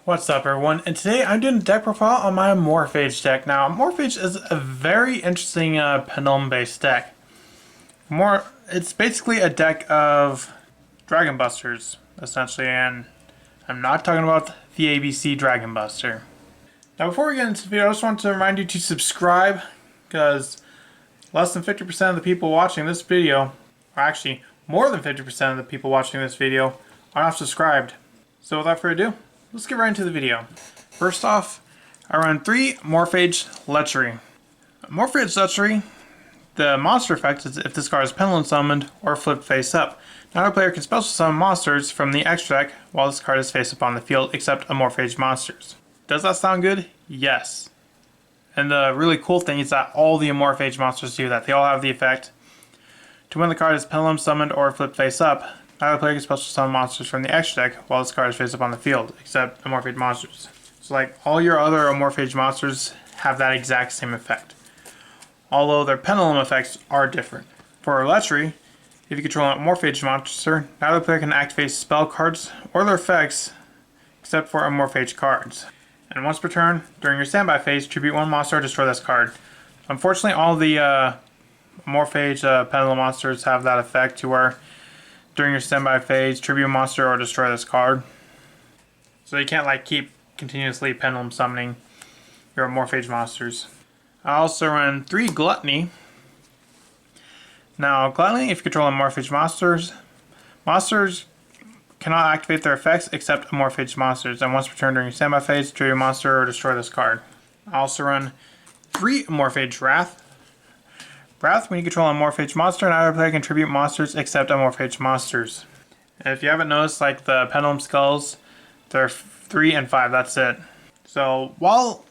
What's up everyone, and today I'm doing a deck profile on my Amorphage deck. Now Amorphage is a very interesting Pendulum based deck. It's basically a deck of Dragon Busters, essentially, and I'm not talking about the ABC Dragon Buster. Now before we get into the video, I just want to remind you to subscribe, because less than 50% of the people watching this video, or actually more than 50% of the people watching this video, are not subscribed. So without further ado, let's get right into the video. First off, I run 3 Amorphage Lechery. Amorphage Lechery, the monster effect is if this card is pendulum summoned or flipped face up. Now the player can special summon monsters from the extra deck while this card is face up on the field, except Amorphage monsters. Does that sound good? Yes. And the really cool thing is that all the Amorphage monsters do that. They all have the effect to when the card is pendulum summoned or flipped face up. Now the player can special summon monsters from the extra deck while this card is face up on the field, except Amorphage monsters. So like all your other Amorphage monsters have that exact same effect, although their pendulum effects are different. For Lechery, if you control an Amorphage monster, now the player can activate spell cards or their effects except for Amorphage cards. And once per turn, during your standby phase, tribute one monster or destroy this card. Unfortunately, all the Amorphage pendulum monsters have that effect to where during your standby phase, tribute a monster or destroy this card. So you can't like keep continuously pendulum summoning your Amorphage monsters. I also run 3 Gluttony. Now Gluttony, if you control Amorphage monsters cannot activate their effects except Amorphage monsters, and once per turn during your standby phase, tribute a monster or destroy this card. I also run 3 Amorphage Wrath. Wrath, when you control a Amorphage monster, neither player can tribute monsters except Amorphage monsters. And if you haven't noticed, like the Pendulum Skulls, they're 3 and 5, that's it. So while,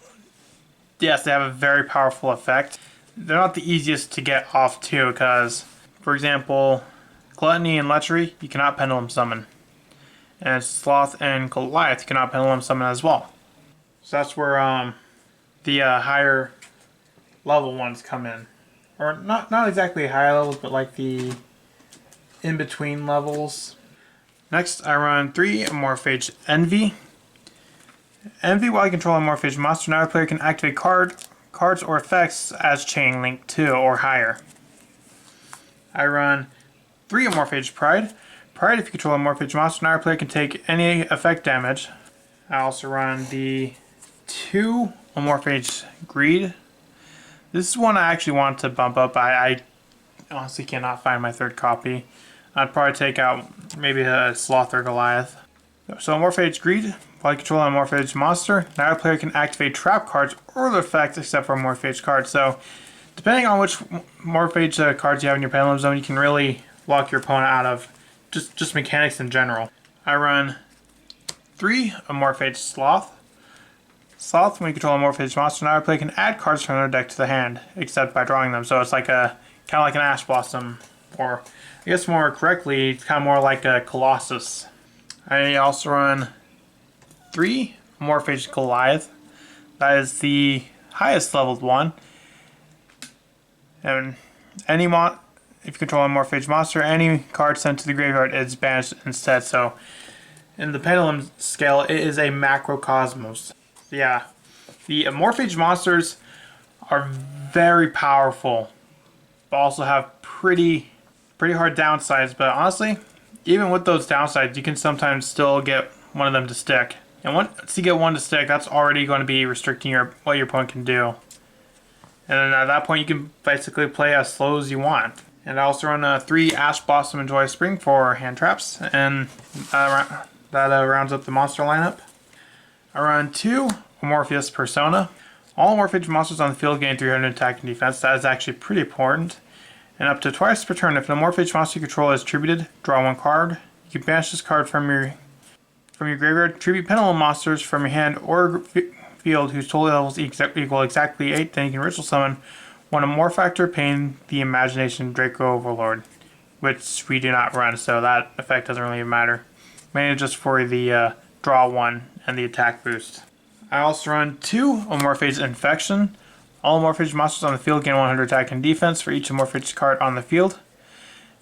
yes, they have a very powerful effect, they're not the easiest to get off too, because, for example, Gluttony and Lechery, you cannot Pendulum Summon. And Sloth and Goliath, you cannot Pendulum Summon as well. So that's where the higher level ones come in. Or not exactly higher levels, but like the in-between levels. Next, I run 3 Amorphage Envy. Envy, while you control Amorphage monster, now the player can activate cards or effects as Chain Link 2 or higher. I run 3 Amorphage Pride. Pride, if you control Amorphage monster, now the player can take any effect damage. I also run the 2 Amorphage Greed. This is one I actually want to bump up. I honestly cannot find my 3rd copy. I'd probably take out maybe a Sloth or Goliath. So Amorphage Greed, while you control an Amorphage monster, now the player can activate trap cards or their effects except for Amorphage cards. So depending on which Amorphage cards you have in your Pendulum Zone, you can really lock your opponent out of just mechanics in general. I run 3 Amorphage Sloth. Sloth, when you control a Amorphage monster, now the player can add cards from their deck to the hand, except by drawing them. So it's like kind of like an Ash Blossom, or I guess more correctly, it's kind of more like a Colossus. I also run 3 Amorphage Goliath. That is the highest leveled one. And if you control a Amorphage monster, any card sent to the graveyard is banished instead. So in the Pendulum scale, it is a Macrocosmos. Yeah, the Amorphage monsters are very powerful, but also have pretty hard downsides. But honestly, even with those downsides, you can sometimes still get one of them to stick. And once you get one to stick, that's already going to be restricting what your opponent can do. And then at that point, you can basically play as slow as you want. And I also run 3 Ash Blossom and Joyous Spring for hand traps, and that rounds up the monster lineup. I run 2 Amorphous Persona. All Amorphage monsters on the field gain 300 attack and defense. That is actually pretty important. And up to twice per turn, if an Amorphage monster you control is tributed, draw 1 card. You can banish this card from your graveyard. Tribute Pendulum monsters from your hand or field whose total levels equal exactly 8. Then you can ritual summon 1 Amorphactor paying the Imagination Draco Overlord, which we do not run, so that effect doesn't really matter. Mainly just for the draw 1 and the attack boost. I also run 2 Amorphage Infection. All Amorphage monsters on the field gain 100 attack and defense for each Amorphage card on the field.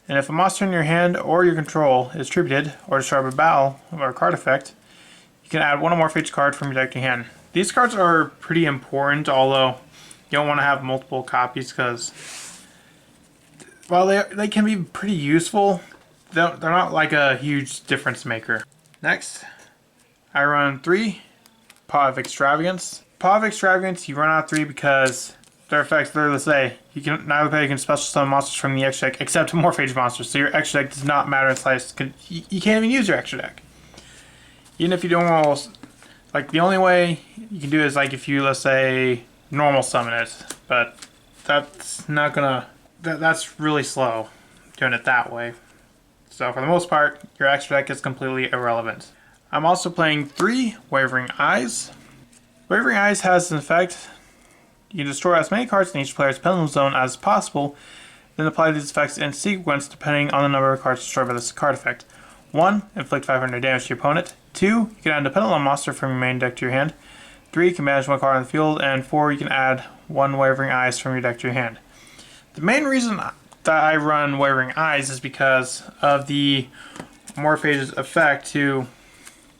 And if a monster in your hand or your control is tributed or destroyed by battle or a card effect, you can add one Amorphage card from your deck to your hand. These cards are pretty important, although you don't want to have multiple copies because while they can be pretty useful, they're not like a huge difference maker. Next, I run 3 Paw of Extravagance. Paw of Extravagance, you run out 3 because their effects literally say you can neither play, you can special summon monsters from the extra deck except Amorphage monsters. So your extra deck does not matter in slice. You can't even use your extra deck. Even if you don't almost, like the only way you can do it is like if you, let's say, normal summon it, but that's not gonna, that's really slow doing it that way. So for the most part, your extra deck is completely irrelevant. I'm also playing 3 Wavering Eyes. Wavering Eyes has an effect. You can destroy as many cards in each player's pendulum zone as possible, then apply these effects in sequence depending on the number of cards destroyed by this card effect. 1. Inflict 500 damage to your opponent. 2. You can add a pendulum monster from your main deck to your hand. 3. You can manage 1 card on the field. And 4. You can add 1 Wavering Eyes from your deck to your hand. The main reason that I run Wavering Eyes is because of the Amorphage's effect to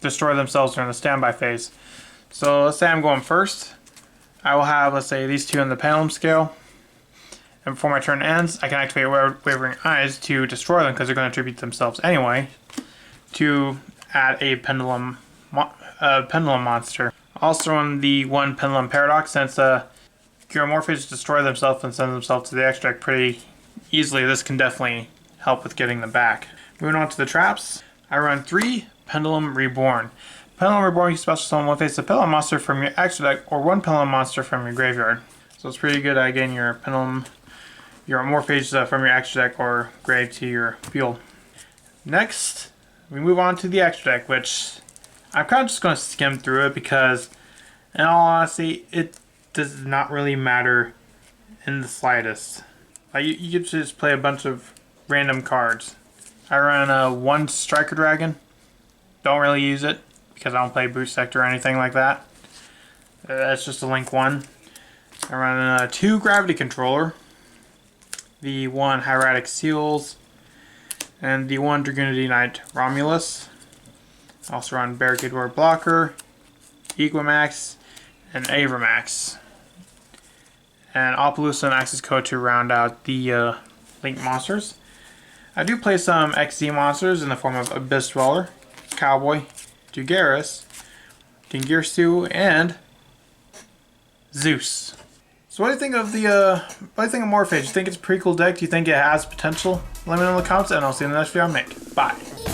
destroy themselves during the standby phase. So let's say I'm going first. I will have, let's say, these 2 on the pendulum scale. And before my turn ends, I can activate Wavering Eyes to destroy them because they're going to attribute themselves anyway, to add a pendulum monster. Also on the 1 Pendulum Paradox, since your Amorphage destroy themselves and send themselves to the extra deck pretty easily, this can definitely help with getting them back. Moving on to the traps, I run 3 Pendulum Reborn. Pendulum Reborn, you special summon 1 face of Pendulum monster from your extra deck or 1 Pendulum monster from your graveyard. So it's pretty good at getting your Pendulum, your Amorphage from your extra deck or grave to your field. Next, we move on to the extra deck, which I'm kind of just going to skim through it because, in all honesty, it does not really matter in the slightest. Like you could just play a bunch of random cards. I run 1 Striker Dragon. Don't really use it because I don't play Boot Sector or anything like that. That's just a Link 1. I run 2 Gravity Controller, the 1 Hieratic Seals, and the 1 Dragoonity Knight Romulus. I also run Barricade Ward Blocker, Equimax, and Avermax. And Appaloosa and Access Code to round out the Link monsters. I do play some XZ monsters in the form of Abyss Dweller, Cowboy, Dugaris, Dingirsu, and Zeus. So what do you think of Amorphage? Do you think it's a pretty cool deck? Do you think it has potential? Let me know in the comments and I'll see you in the next video I make. Bye.